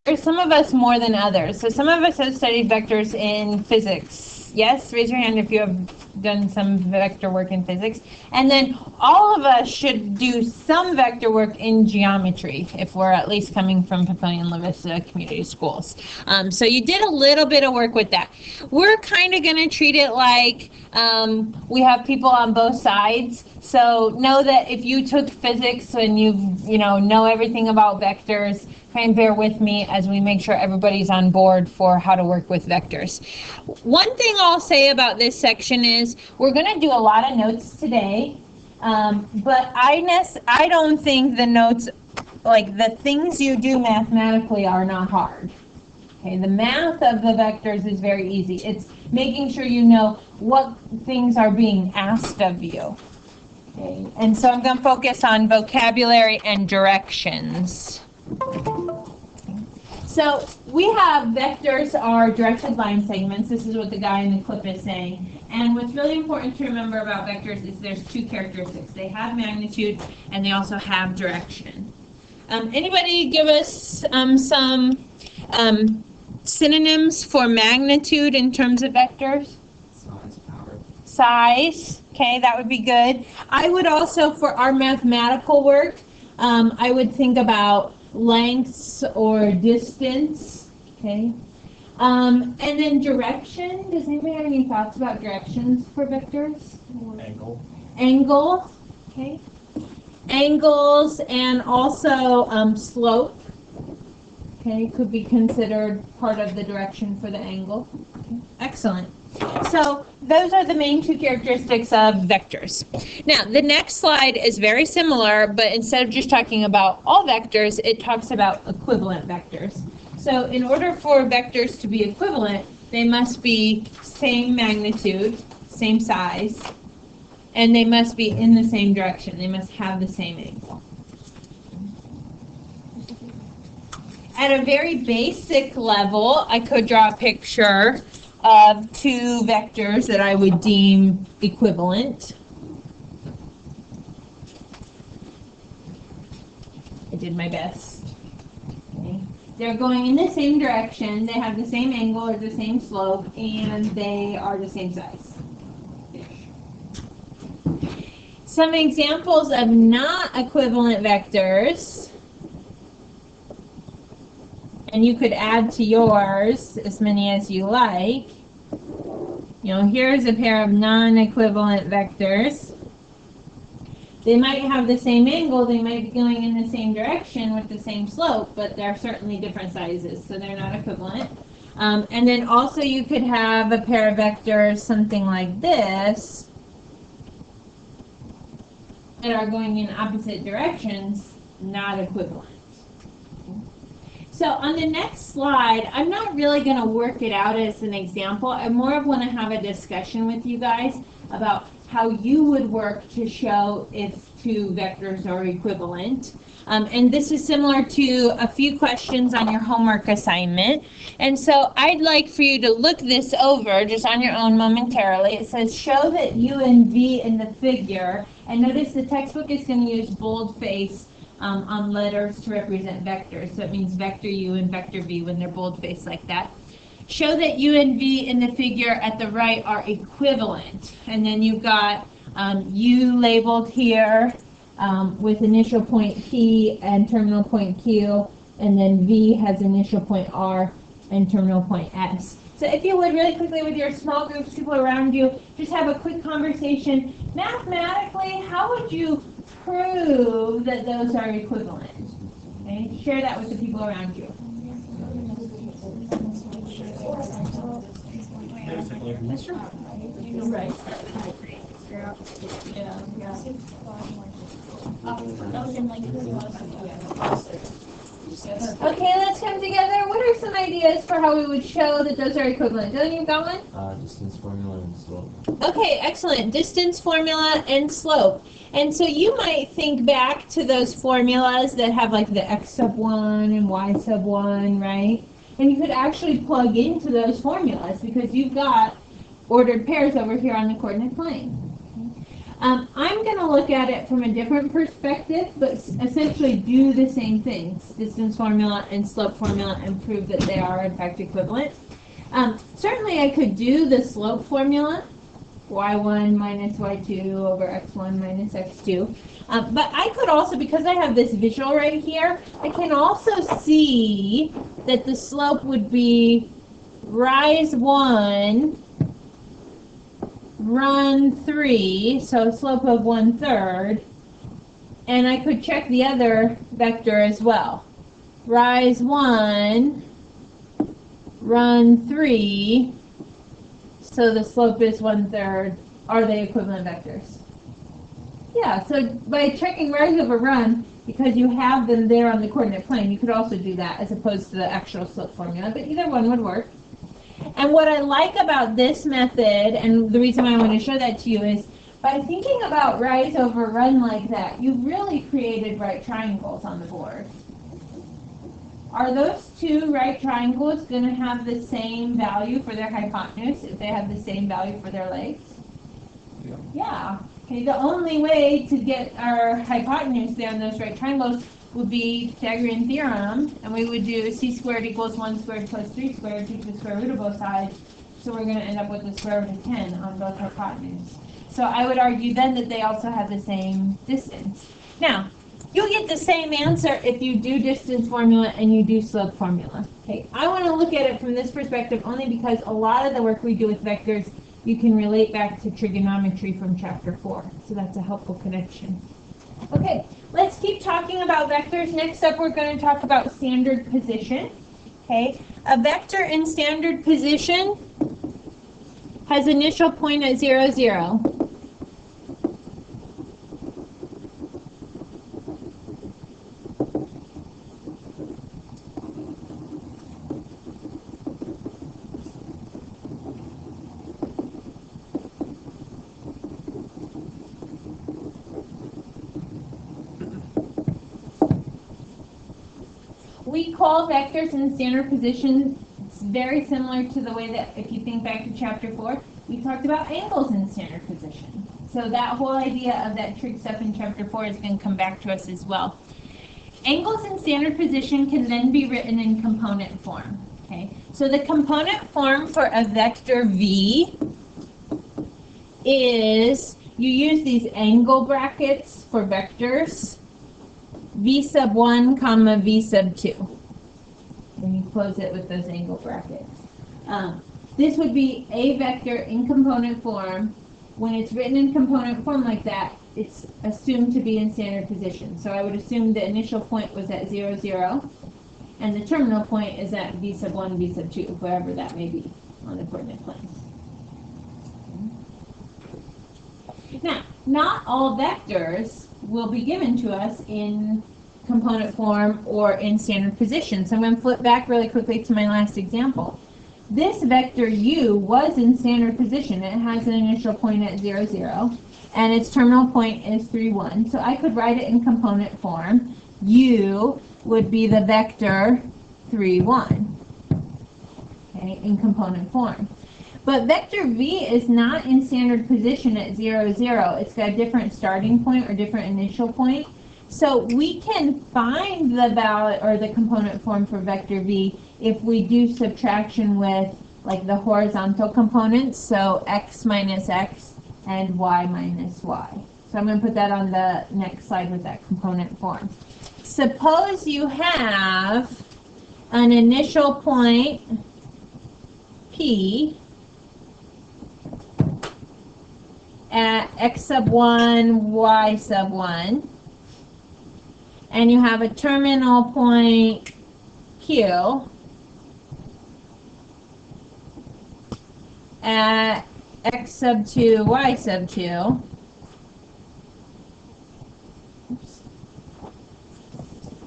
some of us more than others. So some of us have studied vectors in physics. Yes, raise your hand if you have done some vector work in physics. And then all of us should do some vector work in geometry if we're at least coming from Papillion and La Vista community schools. So you did a little bit of work with that. We're kind of going to treat it like we have people on both sides. So know that if you took physics and you know everything about vectors, try and bear with me as we make sure everybody's on board for how to work with vectors. One thing I'll say about this section is we're going to do a lot of notes today, but I don't think the notes, like the things you do mathematically, are not hard. Okay, the math of the vectors is very easy. It's making sure you know what things are being asked of you. Okay, and so I'm going to focus on vocabulary and directions. So we have vectors are directed line segments. This is what the guy in the clip is saying. And what's really important to remember about vectors is there's two characteristics. They have magnitude and they also have direction. Anybody give us some synonyms for magnitude in terms of vectors? Size, power. Size, okay, that would be good. I would also, for our mathematical work, I would think about lengths or distance, okay? And then direction. Does anybody have any thoughts about directions for vectors? Angle. Angle, okay. Angles and also slope, okay, could be considered part of the direction for the angle. Okay. Excellent. So those are the main two characteristics of vectors. Now, the next slide is very similar, but instead of just talking about all vectors, it talks about equivalent vectors. So in order for vectors to be equivalent, they must be same magnitude, same size, and they must be in the same direction. They must have the same angle. At a very basic level, I could draw a picture of two vectors that I would deem equivalent. I did my best. Okay. They're going in the same direction, they have the same angle or the same slope, and they are the same size. Some examples of not equivalent vectors, and you could add to yours as many as you like. You know, here's a pair of non-equivalent vectors. They might have the same angle, they might be going in the same direction with the same slope, but they're certainly different sizes, so they're not equivalent. And then also you could have a pair of vectors, something like this, that are going in opposite directions, not equivalent. So on the next slide, I'm not really going to work it out as an example. I more want to have a discussion with you guys about how you would work to show if two vectors are equivalent. And this is similar to a few questions on your homework assignment. And so I'd like for you to look this over just on your own momentarily. It says show that U and V in the figure. And notice the textbook is going to use boldface on letters to represent vectors. So it means vector U and vector V when they're boldface like that. Show that U and V in the figure at the right are equivalent. And then you've got U labeled here with initial point P and terminal point Q, and then V has initial point R and terminal point S. So if you would, really quickly with your small groups, people around you, just have a quick conversation. Mathematically, how would you prove that those are equivalent? Okay? Share that with the people around you. Right. Okay, let's come together. What are some ideas for how we would show that those are equivalent? Dylan, you got one? Distance formula and slope. Okay, excellent. Distance formula and slope. And so you might think back to those formulas that have like the x sub 1 and y sub 1, right? And you could actually plug into those formulas because you've got ordered pairs over here on the coordinate plane. I'm going to look at it from a different perspective, but essentially do the same things, distance formula and slope formula, and prove that they are in fact equivalent. Certainly I could do the slope formula, y1 minus y2 over x1 minus x2. But I could also, because I have this visual right here, I can also see that the slope would be rise 1, run 3, so a slope of 1/3, and I could check the other vector as well. Rise 1, run 3, so the slope is 1/3. Are they equivalent vectors? Yeah, so by checking rise over run, because you have them there on the coordinate plane, you could also do that as opposed to the actual slope formula, but either one would work. And what I like about this method, and the reason why I want to show that to you, is by thinking about rise over run like that, you've really created right triangles on the board. Are those two right triangles going to have the same value for their hypotenuse if they have the same value for their legs? Yeah. Yeah. Okay, the only way to get our hypotenuse there in those right triangles would be Pythagorean theorem, and we would do c squared equals 1 squared plus 3 squared, take the square root of both sides, so we're going to end up with the square root of 10 on both hypotenuse. So I would argue then that they also have the same distance. Now, you'll get the same answer if you do distance formula and you do slope formula. Okay, I want to look at it from this perspective only because a lot of the work we do with vectors you can relate back to trigonometry from chapter 4. So that's a helpful connection. Okay, let's keep talking about vectors. Next up, we're going to talk about standard position. Okay, a vector in standard position has initial point at 0, 0. We call vectors in standard position very similar to the way that, if you think back to chapter 4, we talked about angles in standard position. So that whole idea of that trig stuff in chapter 4 is going to come back to us as well. Angles in standard position can then be written in component form. Okay, so the component form for a vector v is, you use these angle brackets for vectors, v sub 1 comma v sub 2, and you close it with those angle brackets. This would be a vector in component form. When it's written in component form like that, it's assumed to be in standard position. So I would assume the initial point was at 0, 0, and the terminal point is at v sub 1, v sub 2, wherever that may be on the coordinate plane. Now, not all vectors will be given to us in component form or in standard position. So I'm going to flip back really quickly to my last example. This vector u was in standard position. It has an initial point at 0, 0, and its terminal point is 3, 1. So I could write it in component form. U would be the vector 3, 1, okay, in component form. But vector v is not in standard position at 0, 0. It's got a different starting point or different initial point. So we can find the value or the component form for vector v if we do subtraction with like the horizontal components, so x minus x and y minus y. So I'm going to put that on the next slide with that component form. Suppose you have an initial point P at x sub 1, y sub 1, and you have a terminal point Q at x sub 2, y sub 2. Oops.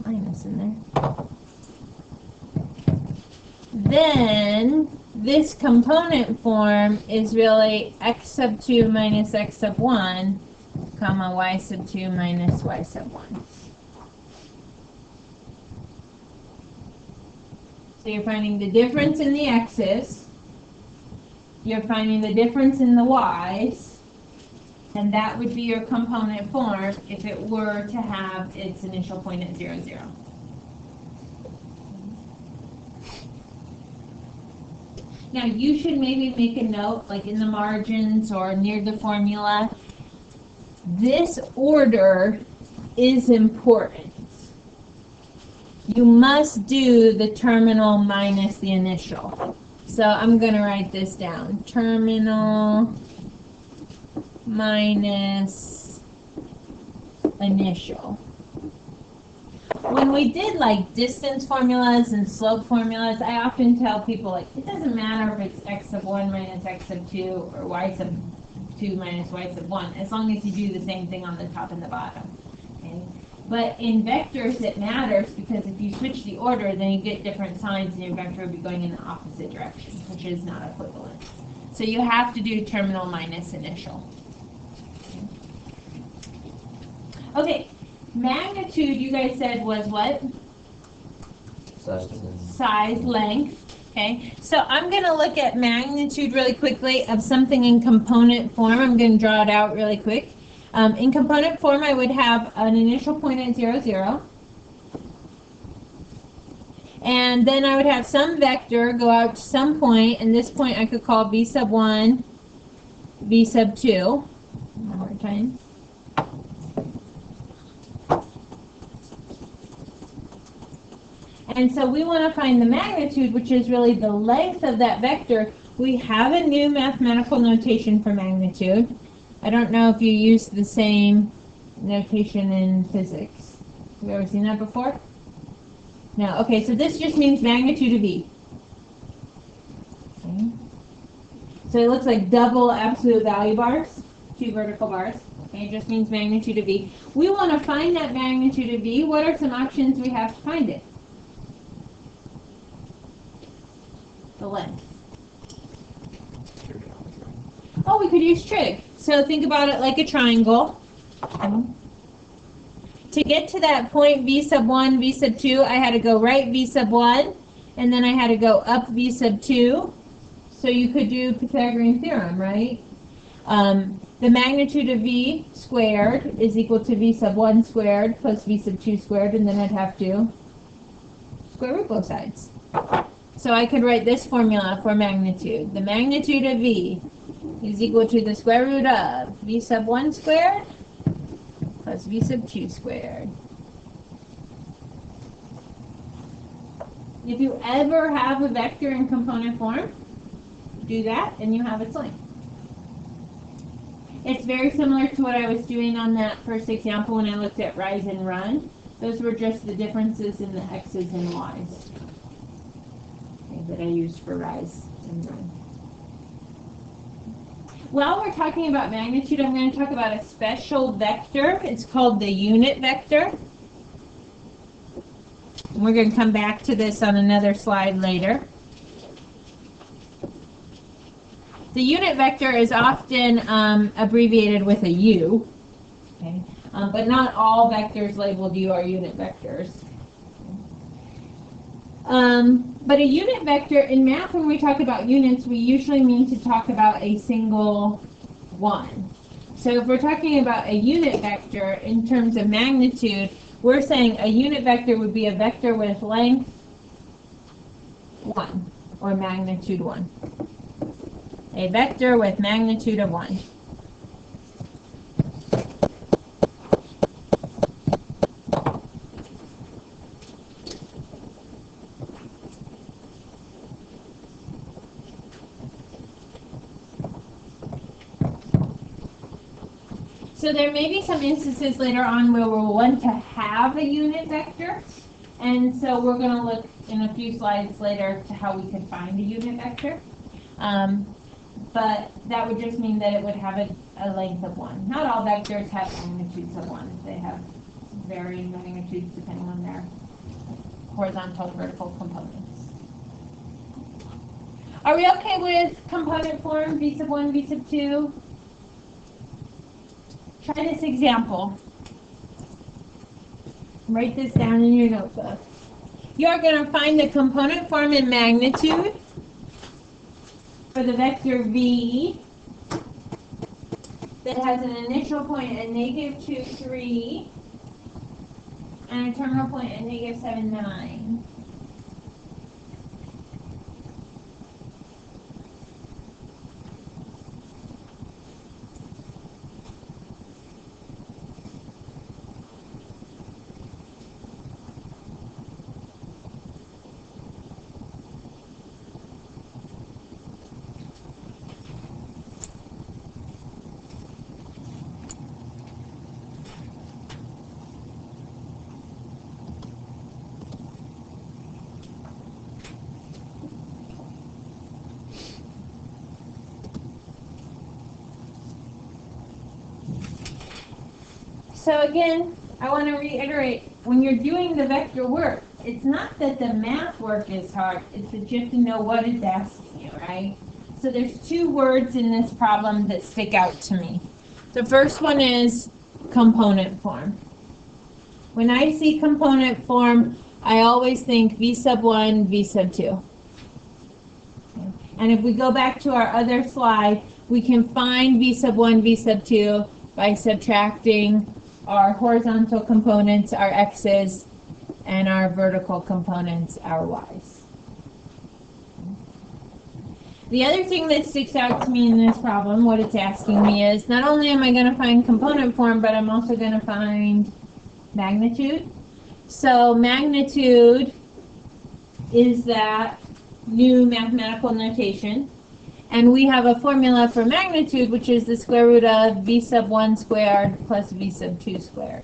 Minus in there. Then this component form is really x sub 2 minus x sub 1, comma y sub 2 minus y sub 1. So you're finding the difference in the x's, you're finding the difference in the y's, And that would be your component form if it were to have its initial point at 0, 0. Now you should maybe make a note, like in the margins or near the formula. This order is important. You must do the terminal minus the initial. So I'm going to write this down. Terminal minus initial. When we did like distance formulas and slope formulas, I often tell people like it doesn't matter if it's x sub 1 minus x sub 2 or y sub 2 minus y sub 1, as long as you do the same thing on the top and the bottom. Okay? But in vectors it matters because if you switch the order, then you get different signs and your vector will be going in the opposite direction, which is not equivalent. So you have to do terminal minus initial. Okay, magnitude you guys said was what? Size, length. Okay, so I'm going to look at magnitude really quickly of something in component form. I'm going to draw it out really quick. In component form, I would have an initial point at 0, 0. And then I would have some vector go out to some point, and this point I could call v sub 1, v sub 2. One more time. And so we want to find the magnitude, which is really the length of that vector. We have a new mathematical notation for magnitude. I don't know if you use the same notation in physics. Have you ever seen that before? No. Okay, so this just means magnitude of E. Okay. So it looks like double absolute value bars, 2 vertical bars. Okay, it just means magnitude of E. We want to find that magnitude of E. What are some options we have to find it? The length. Oh, we could use trig. So think about it like a triangle. To get to that point v sub 1, v sub 2, I had to go right v sub 1, and then I had to go up v sub 2. So you could do Pythagorean theorem, right? The magnitude of v squared is equal to v sub 1 squared plus v sub 2 squared, and then I'd have to square root both sides. So I could write this formula for magnitude. The magnitude of v is equal to the square root of v sub 1 squared plus v sub 2 squared. If you ever have a vector in component form, do that and you have its length. It's very similar to what I was doing on that first example when I looked at rise and run. Those were just the differences in the x's and y's that I used for rise and run. While we're talking about magnitude, I'm going to talk about a special vector. It's called the unit vector. And we're going to come back to this on another slide later. The unit vector is often abbreviated with a U, okay? But not all vectors labeled U are unit vectors. But a unit vector, in math, when we talk about units, we usually mean to talk about a single one. So if we're talking about a unit vector in terms of magnitude, we're saying a unit vector would be a vector with length 1, or magnitude 1. A vector with magnitude of 1. So there may be some instances later on where we'll want to have a unit vector, and so we're going to look in a few slides later to how we can find a unit vector. But that would just mean that it would have a length of 1. Not all vectors have magnitudes of 1. They have varying magnitudes depending on their horizontal and vertical components. Are we okay with component form, v sub 1, v sub 2? Try this example. Write this down in your notebook. You're going to find the component form and magnitude for the vector v that has an initial point at -2, 3, and a terminal point at -7, 9. So again, I want to reiterate, when you're doing the vector work, it's not that the math work is hard, it's that you have to know what it's asking you, right? So there's two words in this problem that stick out to me. The first one is component form. When I see component form, I always think V sub 1, V sub 2. And if we go back to our other slide, we can find V sub 1, V sub 2 by subtracting our horizontal components, our x's, and our vertical components, our y's. The other thing that sticks out to me in this problem, what it's asking me is, not only am I going to find component form, but I'm also going to find magnitude. So magnitude is that new mathematical notation. And we have a formula for magnitude, which is the square root of V sub 1 squared plus V sub 2 squared.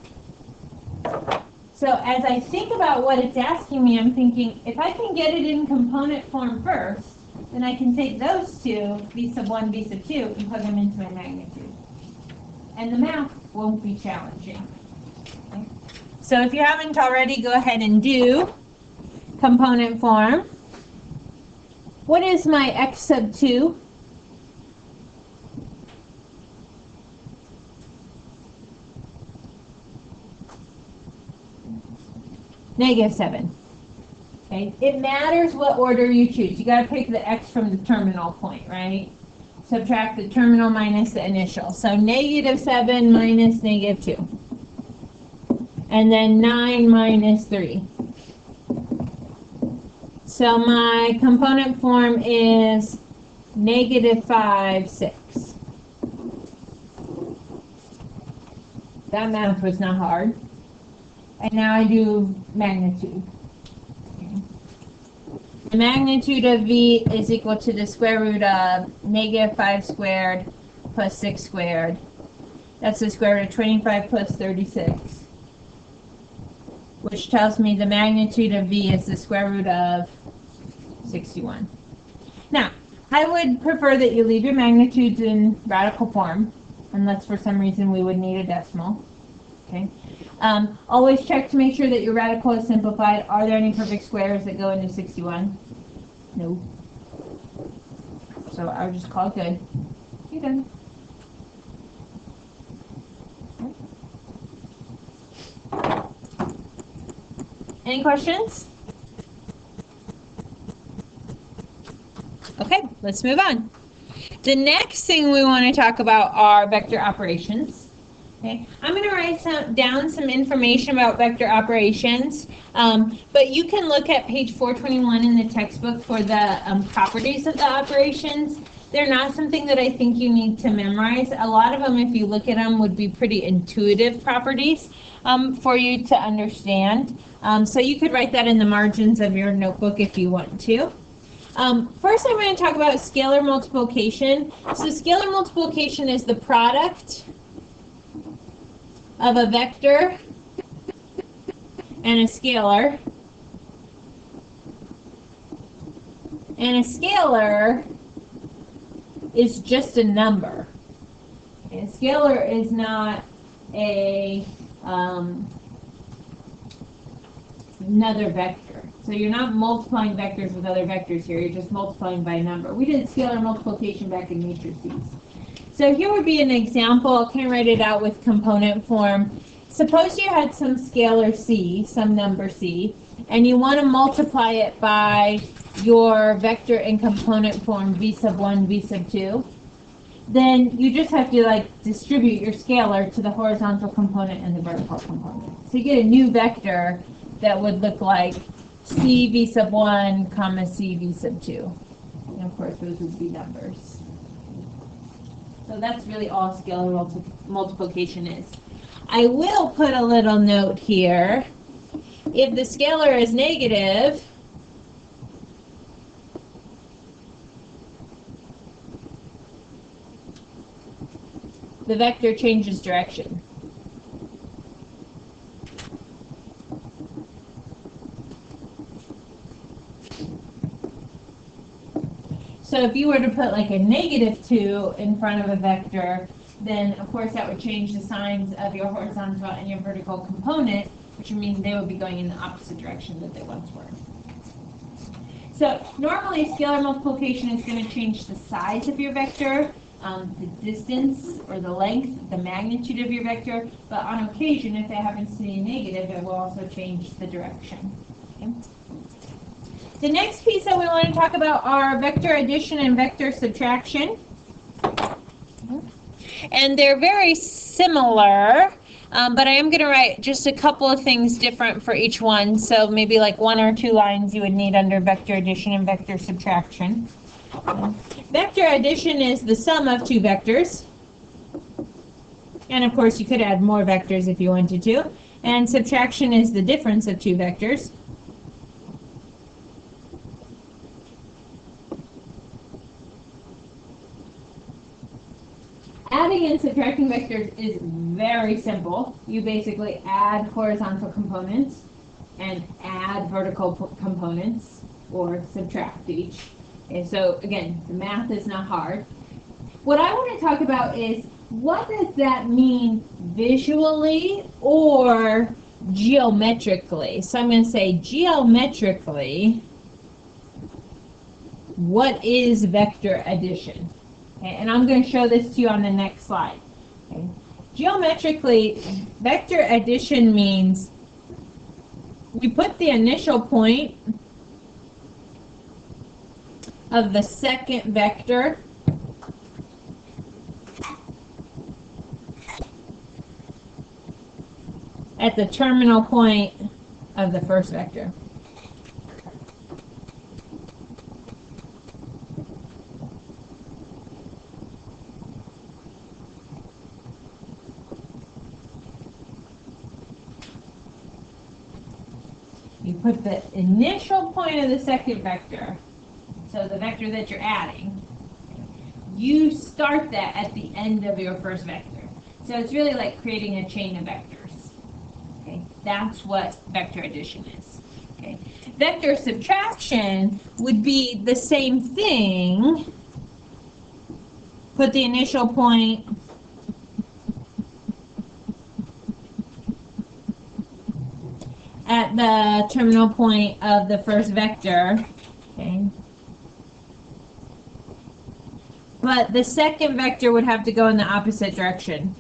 So as I think about what it's asking me, I'm thinking, if I can get it in component form first, then I can take those two, V sub 1, V sub 2, and plug them into my magnitude. And the math won't be challenging. Okay? So if you haven't already, go ahead and do component form. What is my x sub 2? -7. Okay, it matters what order you choose. You got to pick the x from the terminal point, right? Subtract the terminal minus the initial. So -7 minus -2. And then 9 minus 3. So my component form is -5, 6. That math was not hard. And now I do magnitude. Okay. The magnitude of V is equal to the square root of -5 squared plus 6 squared. That's the square root of 25 plus 36. Which tells me the magnitude of V is the square root of 61. Now, I would prefer that you leave your magnitudes in radical form, unless for some reason we would need a decimal. Okay. Always check to make sure that your radical is simplified. Are there any perfect squares that go into 61? No. So I would just call it good. You're done. Any questions? Okay, let's move on. The next thing we want to talk about are vector operations. Okay, I'm going to write down some information about vector operations, but you can look at page 421 in the textbook for the properties of the operations. They're not something that I think you need to memorize. A lot of them, if you look at them, would be pretty intuitive properties for you to understand. So you could write that in the margins of your notebook if you want to. First, I'm going to talk about scalar multiplication. So scalar multiplication is the product of a vector and a scalar. And a scalar is just a number. A scalar is not a another vector. So you're not multiplying vectors with other vectors here, you're just multiplying by a number. We did scalar multiplication back in matrices. So here would be an example. I can write it out with component form. Suppose you had some scalar c, some number c, and you want to multiply it by your vector in component form v sub 1, v sub 2. then you just have to like distribute your scalar to the horizontal component and the vertical component. So you get a new vector that would look like c v sub 1 comma c v sub 2. And of course those would be numbers. So that's really all scalar multiplication is. I will put a little note here. If the scalar is negative, the vector changes direction. So if you were to put like a -2 in front of a vector, then of course that would change the signs of your horizontal and your vertical component, which would mean they would be going in the opposite direction that they once were. So normally scalar multiplication is going to change the size of your vector, the distance or the length, the magnitude of your vector, but on occasion, if it happens to be negative, it will also change the direction. Okay? The next piece that we want to talk about are vector addition and vector subtraction. And they're very similar, but I am going to write just a couple of things different for each one. So maybe like 1 or 2 lines you would need under vector addition and vector subtraction. Vector addition is the sum of 2 vectors. And of course you could add more vectors if you wanted to. And subtraction is the difference of 2 vectors. Adding and subtracting vectors is very simple. You basically add horizontal components and add vertical components, or subtract each. And so again, the math is not hard. What I want to talk about is, what does that mean visually or geometrically? So I'm going to say geometrically, what is vector addition? Okay, and I'm going to show this to you on the next slide. Okay. Geometrically, vector addition means we put the initial point of the second vector at the terminal point of the first vector. You put the initial point of the second vector, so the vector that you're adding, you start that at the end of your first vector. So it's really like creating a chain of vectors. Okay, that's what vector addition is. Okay, vector subtraction would be the same thing. Put the initial point at the terminal point of the first vector. Okay. But the second vector would have to go in the opposite direction.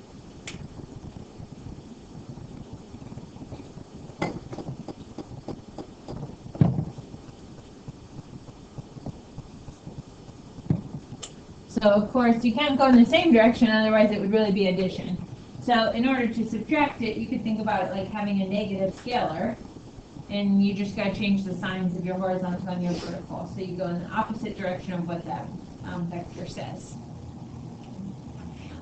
So of course you can't go in the same direction, otherwise it would really be addition. So in order to subtract it, you could think about it like having a negative scalar, and you just got to change the signs of your horizontal and your vertical. So you go in the opposite direction of what that vector says.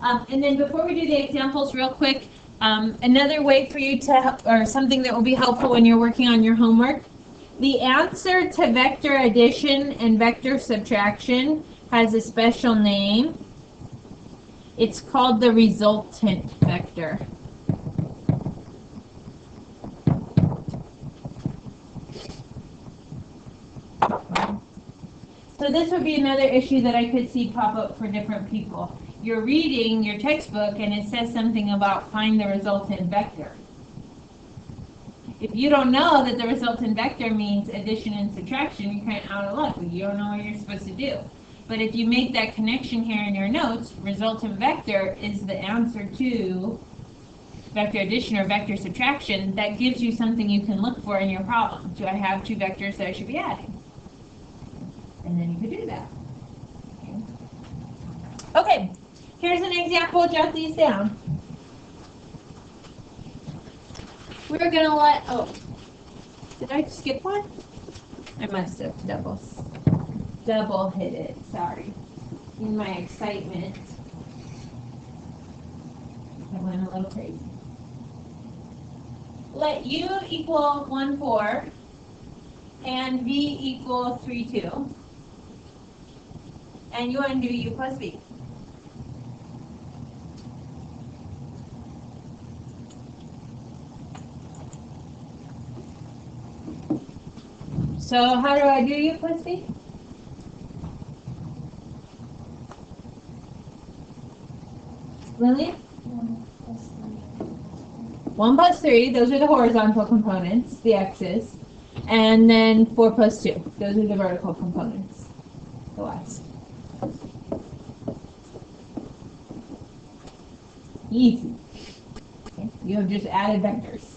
And then before we do the examples real quick, another way for you to, or something that will be helpful when you're working on your homework, the answer to vector addition and vector subtraction has a special name. It's called the resultant vector. So this would be another issue that I could see pop up for different people. You're reading your textbook and it says something about find the resultant vector. If you don't know that the resultant vector means addition and subtraction, you're kind of out of luck. You don't know what you're supposed to do. But if you make that connection here in your notes, resultant vector is the answer to vector addition or vector subtraction. That gives you something you can look for in your problem. Do I have 2 vectors that I should be adding? And then you could do that. Okay, Here's an example, jot these down. We're gonna let, oh, did I skip one? I must have double hit it, sorry. In my excitement, I went a little crazy. Let u equal 1, 4, and v equal 3, 2. And you want to do u plus v. So how do I do u plus v? Lily? 1 plus 3, those are the horizontal components, the x's. And then 4 plus 2, those are the vertical components, the y's. Easy. Okay. You have just added vectors.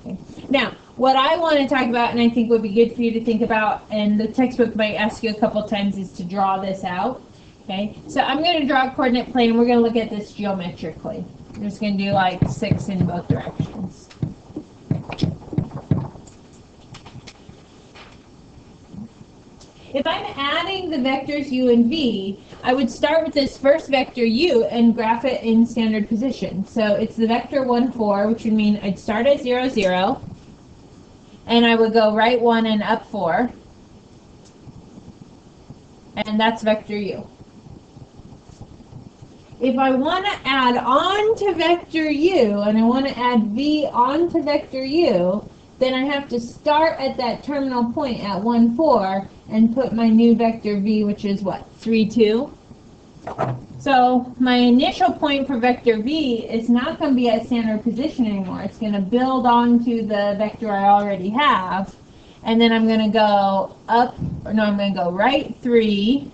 Okay. Now, what I want to talk about, and I think would be good for you to think about, and the textbook might ask you a couple times, is to draw this out. Okay, so I'm going to draw a coordinate plane, and we're going to look at this geometrically. I'm just going to do like 6 in both directions. If I'm adding the vectors u and v, I would start with this first vector u and graph it in standard position. So it's the vector 1, 4, which would mean I'd start at 0, 0, and I would go right 1 and up 4, and that's vector u. If I want to add on to vector u, and I want to add v onto vector u, then I have to start at that terminal point at 1, 4, and put my new vector v, which is what, 3, 2? So my initial point for vector v is not going to be at standard position anymore. It's going to build onto the vector I already have, and then I'm going to go up, or no, I'm going to go right 3,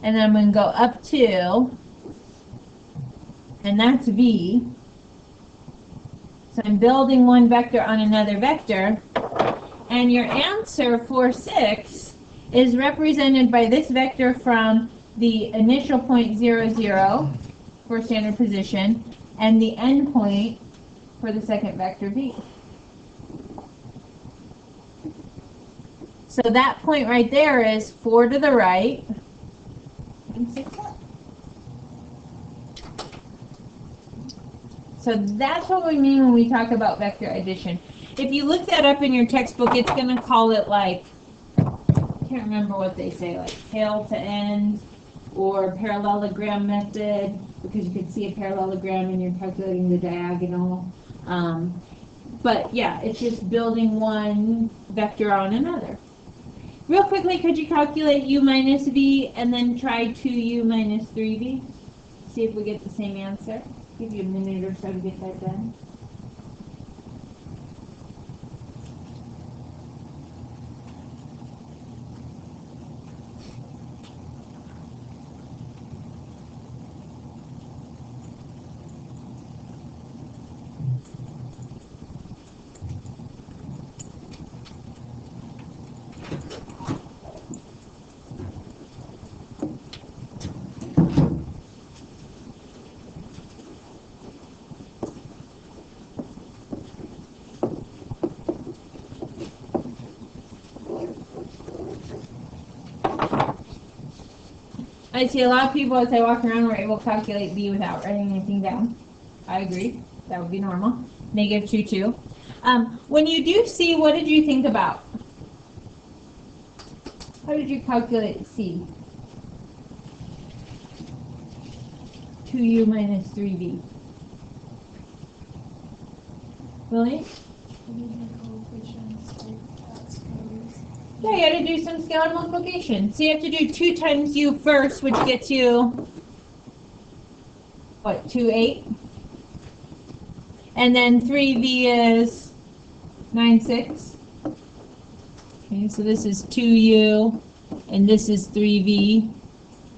and then I'm going to go up 2, and that's v. So I'm building one vector on another vector, and your answer for 6 is represented by this vector from the initial point 0, 0 for standard position, and the end point for the second vector v. So that point right there is 4 to the right and 6 up. So that's what we mean when we talk about vector addition. If you look that up in your textbook, it's going to call it like, I can't remember what they say, like tail to end or parallelogram method, because you can see a parallelogram and you're calculating the diagonal. But yeah, it's just building one vector on another. Real quickly, could you calculate u minus v and then try 2u minus 3v? See if we get the same answer. Give you a minute or so to get that done. I see a lot of people as I walk around were able to calculate v without writing anything down. I agree. That would be normal. Negative 2, 2. When you do c, what did you think about? How did you calculate c? 2u minus 3v. Really? Yeah, you got to do some scalar multiplication. So you have to do 2 times u first, which gets you, what, 2, 8? And then 3v is 9, 6. Okay, so this is 2u, and this is 3v.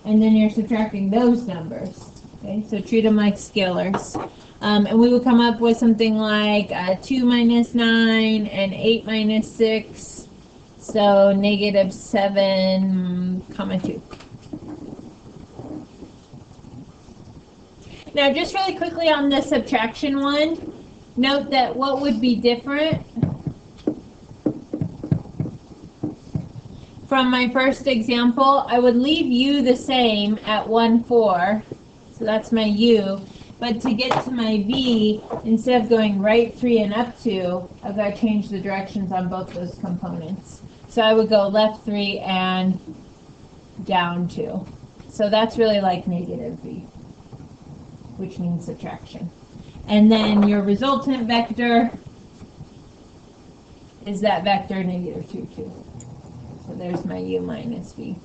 And then you're subtracting those numbers. Okay, so treat them like scalars. And we would come up with something like 2 minus 9 and 8 minus 6. So negative 7, 2. Now, just really quickly on the subtraction one, note that what would be different from my first example, I would leave u the same at 1, 4. So that's my u. But to get to my v, instead of going right 3 and up 2, I've got to change the directions on both those components. So I would go left 3 and down 2. So that's really like negative v, which means subtraction. And then your resultant vector is that vector negative 2, 2. So there's my u minus v.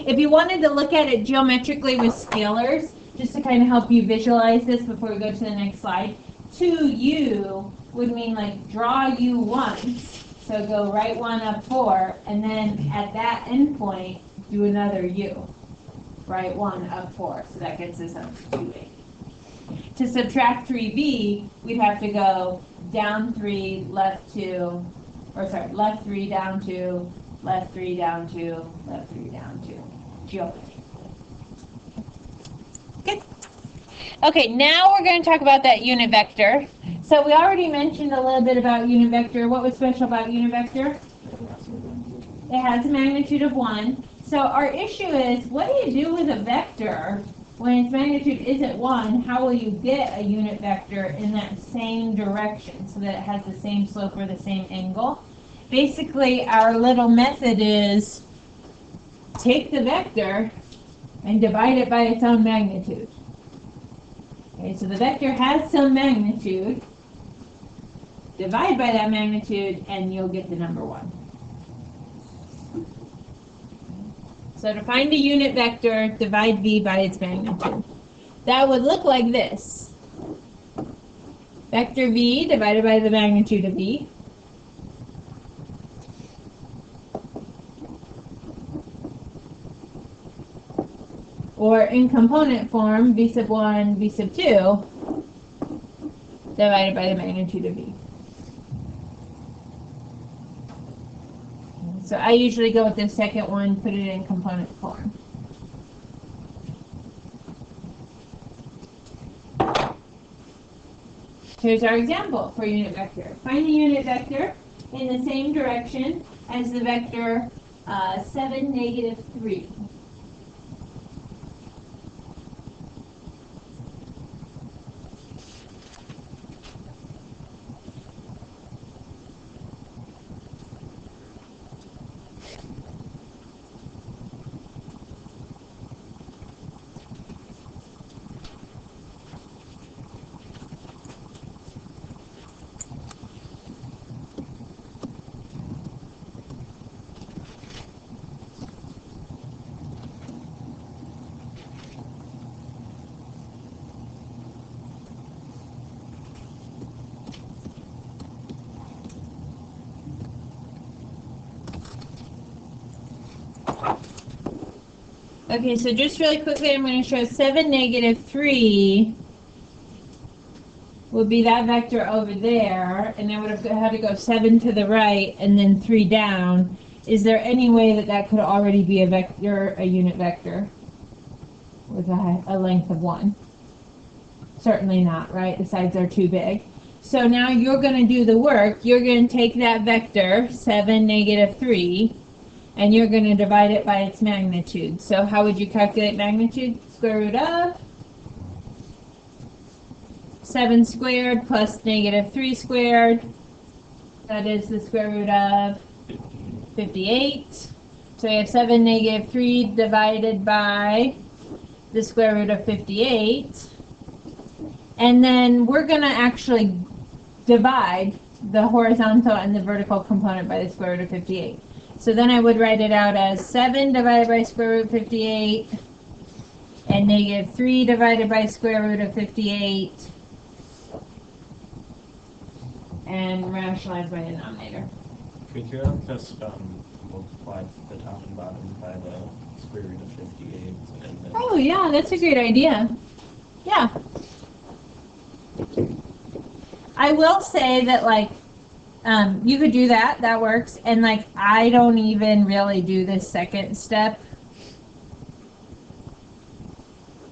If you wanted to look at it geometrically with scalars, just to kind of help you visualize this before we go to the next slide, 2u would mean like draw u once, so go right 1 up 4, and then at that endpoint, do another u, right 1 up 4, so that gets us up to 2a. To subtract 3b, we'd have to go down 3, left 2, or sorry, left 3, down 2, left 3, down 2, left 3, down 2. Geometry. Good. Okay, now we're going to talk about that unit vector. So we already mentioned a little bit about unit vector. What was special about unit vector? It has a magnitude of 1. So our issue is, what do you do with a vector when its magnitude isn't 1? How will you get a unit vector in that same direction so that it has the same slope or the same angle? Basically, our little method is take the vector and divide it by its own magnitude. Okay, so the vector has some magnitude. Divide by that magnitude, and you'll get the number 1. So to find a unit vector, divide v by its magnitude. That would look like this. Vector v divided by the magnitude of v. Or in component form, v sub 1, v sub 2, divided by the magnitude of v. So I usually go with the second one, put it in component form. Here's our example for unit vector. Find the unit vector in the same direction as the vector 7, negative 3. Okay, so just really quickly, I'm going to show 7, negative 3 would be that vector over there, and I would have had to go 7 to the right and then 3 down. Is there any way that that could already be a vector, a unit vector, with a length of 1? Certainly not, right? The sides are too big. So now you're going to do the work. You're going to take that vector, 7, negative 3, and you're going to divide it by its magnitude. So how would you calculate magnitude? Square root of 7 squared plus negative 3 squared. That is the square root of 58. So you have 7, negative 3 divided by the square root of 58. And then we're going to actually divide the horizontal and the vertical component by the square root of 58. So then I would write it out as 7 divided by square root of 58 and negative 3 divided by square root of 58 and rationalize by the denominator. Could you just multiply the top and bottom by the square root of 58? And then Oh yeah, that's a great idea. Yeah. I will say that you could do that, that works, and I don't even really do this second step.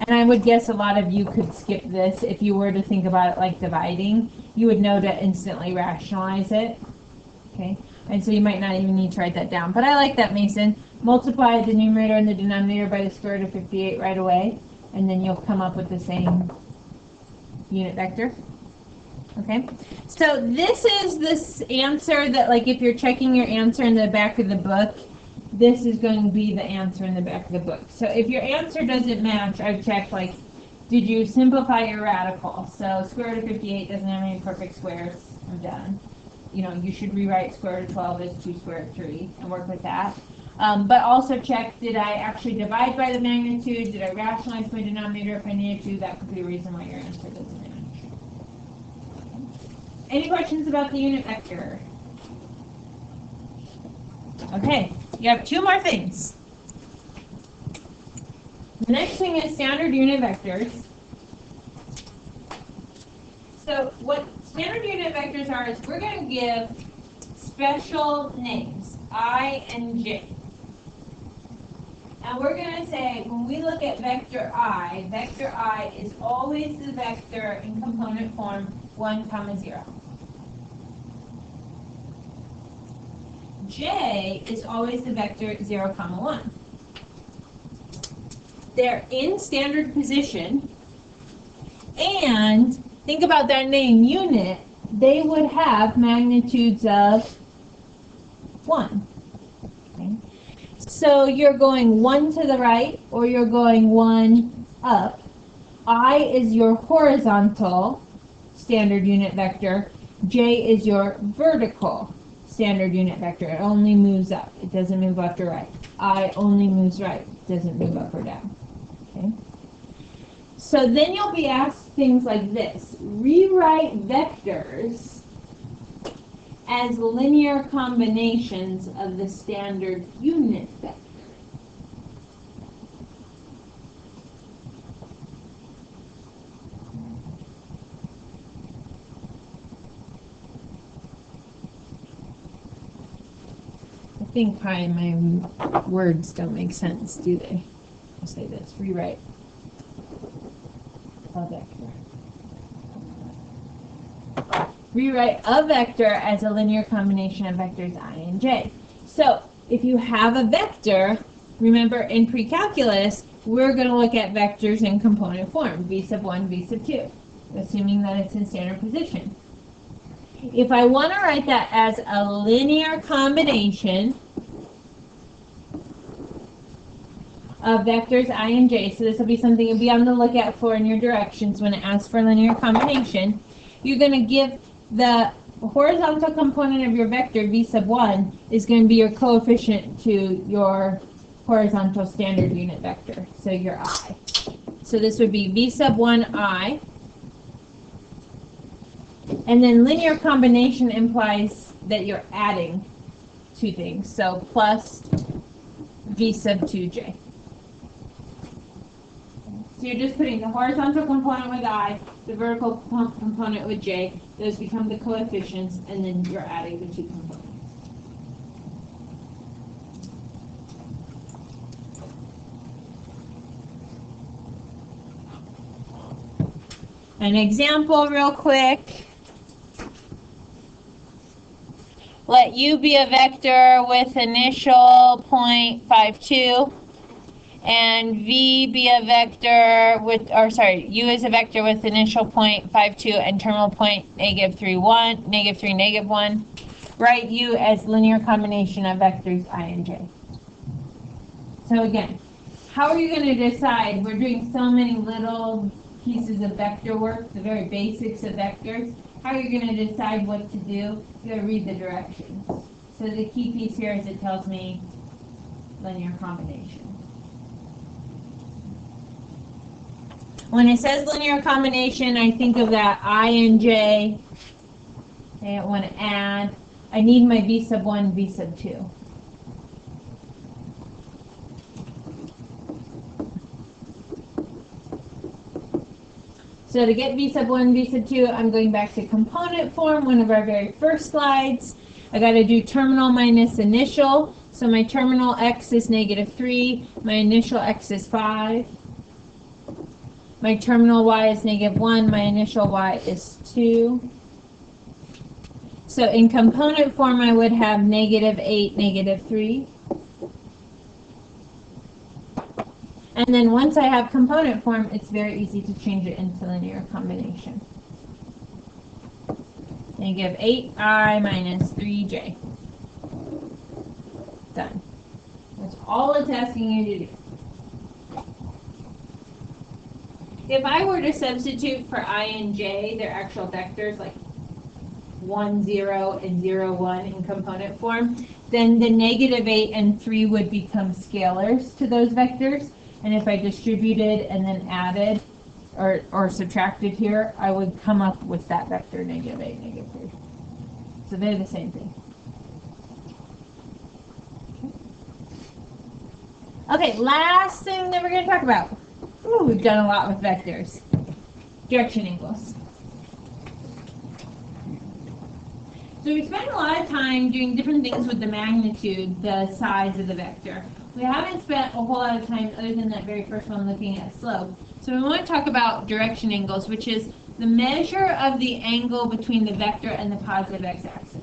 And I would guess a lot of you could skip this if you were to think about it like dividing. You would know to instantly rationalize it. Okay? And so you might not even need to write that down. But I like that, Mason. Multiply the numerator and the denominator by the square root of 58 right away. And then you'll come up with the same unit vector. Okay? So this is this answer that, like, if you're checking your answer in the back of the book, this is going to be the answer in the back of the book. So if your answer doesn't match, I've checked, like, did you simplify your radical? So square root of 58 doesn't have any perfect squares. I'm done. You know, you should rewrite square root of 12 as 2 square root of 3 and work with that. But also check, did I actually divide by the magnitude? Did I rationalize my denominator if I needed to? That could be a reason why your answer doesn't match. Any questions about the unit vector? Okay, you have 2 more things. The next thing is standard unit vectors. So what standard unit vectors are is we're going to give special names, I and j. And we're going to say, when we look at vector I is always the vector in component form 1, 0. J is always the vector 0, 1. They're in standard position, and think about that name unit, they would have magnitudes of 1. Okay. So you're going 1 to the right, or you're going 1 up. I is your horizontal standard unit vector. J is your vertical standard unit vector. It only moves up. It doesn't move left or right. I only moves right. It doesn't move up or down. Okay. So then you'll be asked things like this. Rewrite vectors as linear combinations of the standard unit vector. I think probably my words don't make sense, do they? I'll say this. Rewrite a vector. Rewrite a vector as a linear combination of vectors I and j. So if you have a vector, remember in pre-calculus, we're going to look at vectors in component form, v sub 1, v sub 2, assuming that it's in standard position. If I want to write that as a linear combination of vectors I and j, so this will be something you'll be on the lookout for in your directions when it asks for linear combination, you're going to give the horizontal component of your vector, v sub 1, is going to be your coefficient to your horizontal standard unit vector, so your I. So this would be v sub 1 I. And then linear combination implies that you're adding 2 things, so plus v sub 2j. So you're just putting the horizontal component with I, the vertical component with j, those become the coefficients, and then you're adding the 2 components. An example real quick. Let u be a vector with initial point 5, 2. And v be a vector with, or sorry, u is a vector with initial point 5, 2 and terminal point -3, 1, -3, -1. Write u as linear combination of vectors I and j. So again, how are you going to decide? We're doing so many little pieces of vector work, the very basics of vectors. How are you going to decide what to do? You're going to read the directions. So the key piece here is it tells me linear combination. When it says linear combination, I think of that I and j. Okay, I want to add. I need my v sub 1, v sub 2. So to get v sub 1, v sub 2, I'm going back to component form, one of our very first slides. I got to do terminal minus initial. So my terminal x is -3, my initial x is 5. My terminal y is -1, my initial y is 2. So in component form, I would have -8, -3. And then once I have component form, it's very easy to change it into linear combination. -8i minus 3j. Done. That's all it's asking you to do. If I were to substitute for I and j, their actual vectors, like 1, 0, and 0, 1 in component form, then the -8 and 3 would become scalars to those vectors. And if I distributed and then added or subtracted here, I would come up with that vector -8, -3. So they're the same thing. Okay, last thing that we're going to talk about. Ooh, we've done a lot with vectors. Direction angles. So we spent a lot of time doing different things with the magnitude, the size of the vector. We haven't spent a whole lot of time, other than that very first one, looking at slope. So we want to talk about direction angles, which is the measure of the angle between the vector and the positive x-axis.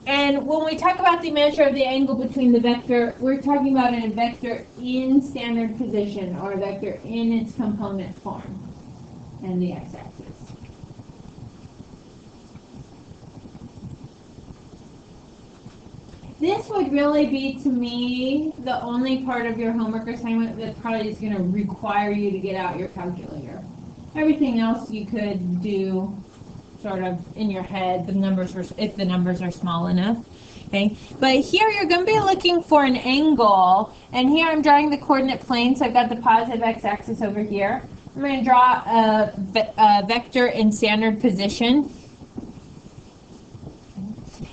And when we talk about the measure of the angle between the vector, we're talking about a vector in standard position, or a vector in its component form, and the x-axis. This would really be, to me, the only part of your homework assignment that probably is going to require you to get out your calculator. Everything else you could do sort of in your head, if the numbers are small enough. Okay, but here you're going to be looking for an angle, and here I'm drawing the coordinate plane, so I've got the positive x-axis over here. I'm going to draw a vector in standard position.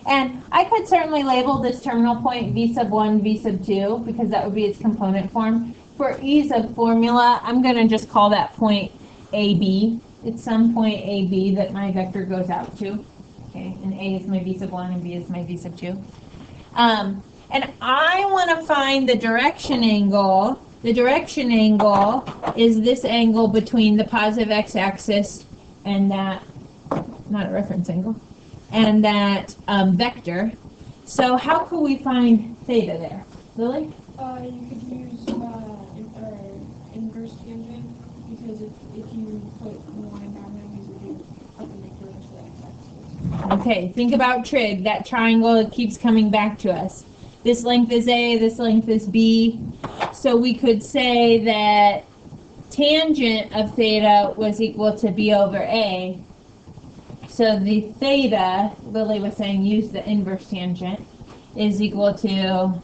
And I could certainly label this terminal point v sub 1, v sub 2, because that would be its component form. For ease of formula, I'm going to just call that point AB. It's some point AB that my vector goes out to. Okay, and A is my v sub 1 and B is my v sub 2. And I want to find the direction angle. The direction angle is this angle between the positive x-axis and that, not a reference angle, and that vector. So how could we find theta there? Lily? You could use inverse tangent, because if you put the line down there, it would be perpendicular to the x-axis. Okay, think about trig, that triangle that keeps coming back to us. This length is A, this length is B. So we could say that tangent of theta was equal to B over A. So the theta, Lily was saying use the inverse tangent, is equal to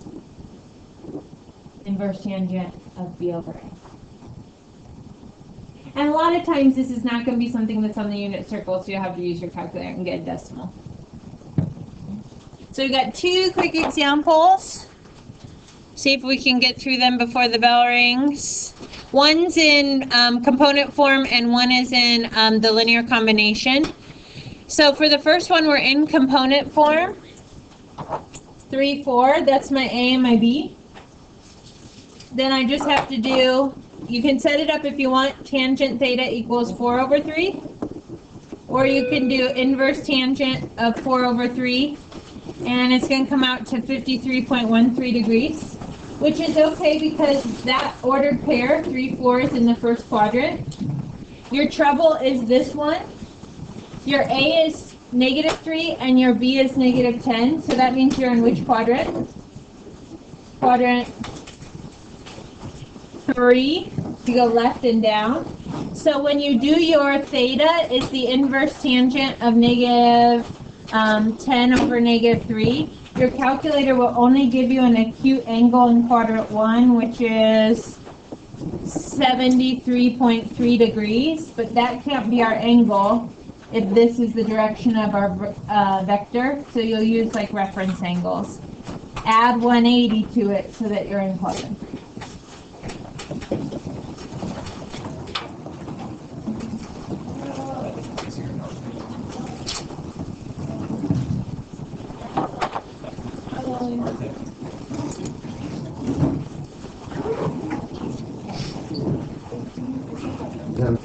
inverse tangent of B over A. And a lot of times this is not going to be something that's on the unit circle, so you'll have to use your calculator and get a decimal. So we've got two quick examples. See if we can get through them before the bell rings. One's in component form and one is in the linear combination. So for the first one, we're in component form. 3, 4, that's my A and my B. Then I just have to do, you can set it up if you want, tangent theta equals 4 over 3. Or you can do inverse tangent of 4 over 3. And it's going to come out to 53.13 degrees. Which is okay because that ordered pair, 3, 4, is in the first quadrant. Your trouble is this one. Your A is -3 and your B is -10. So that means you're in which quadrant? Quadrant 3. You go left and down. So when you do your theta, it's the inverse tangent of -10 over -3. Your calculator will only give you an acute angle in quadrant 1, which is 73.3 degrees, but that can't be our angle if this is the direction of our vector, so you'll use like reference angles. Add 180 to it so that you're in quadrant 3. then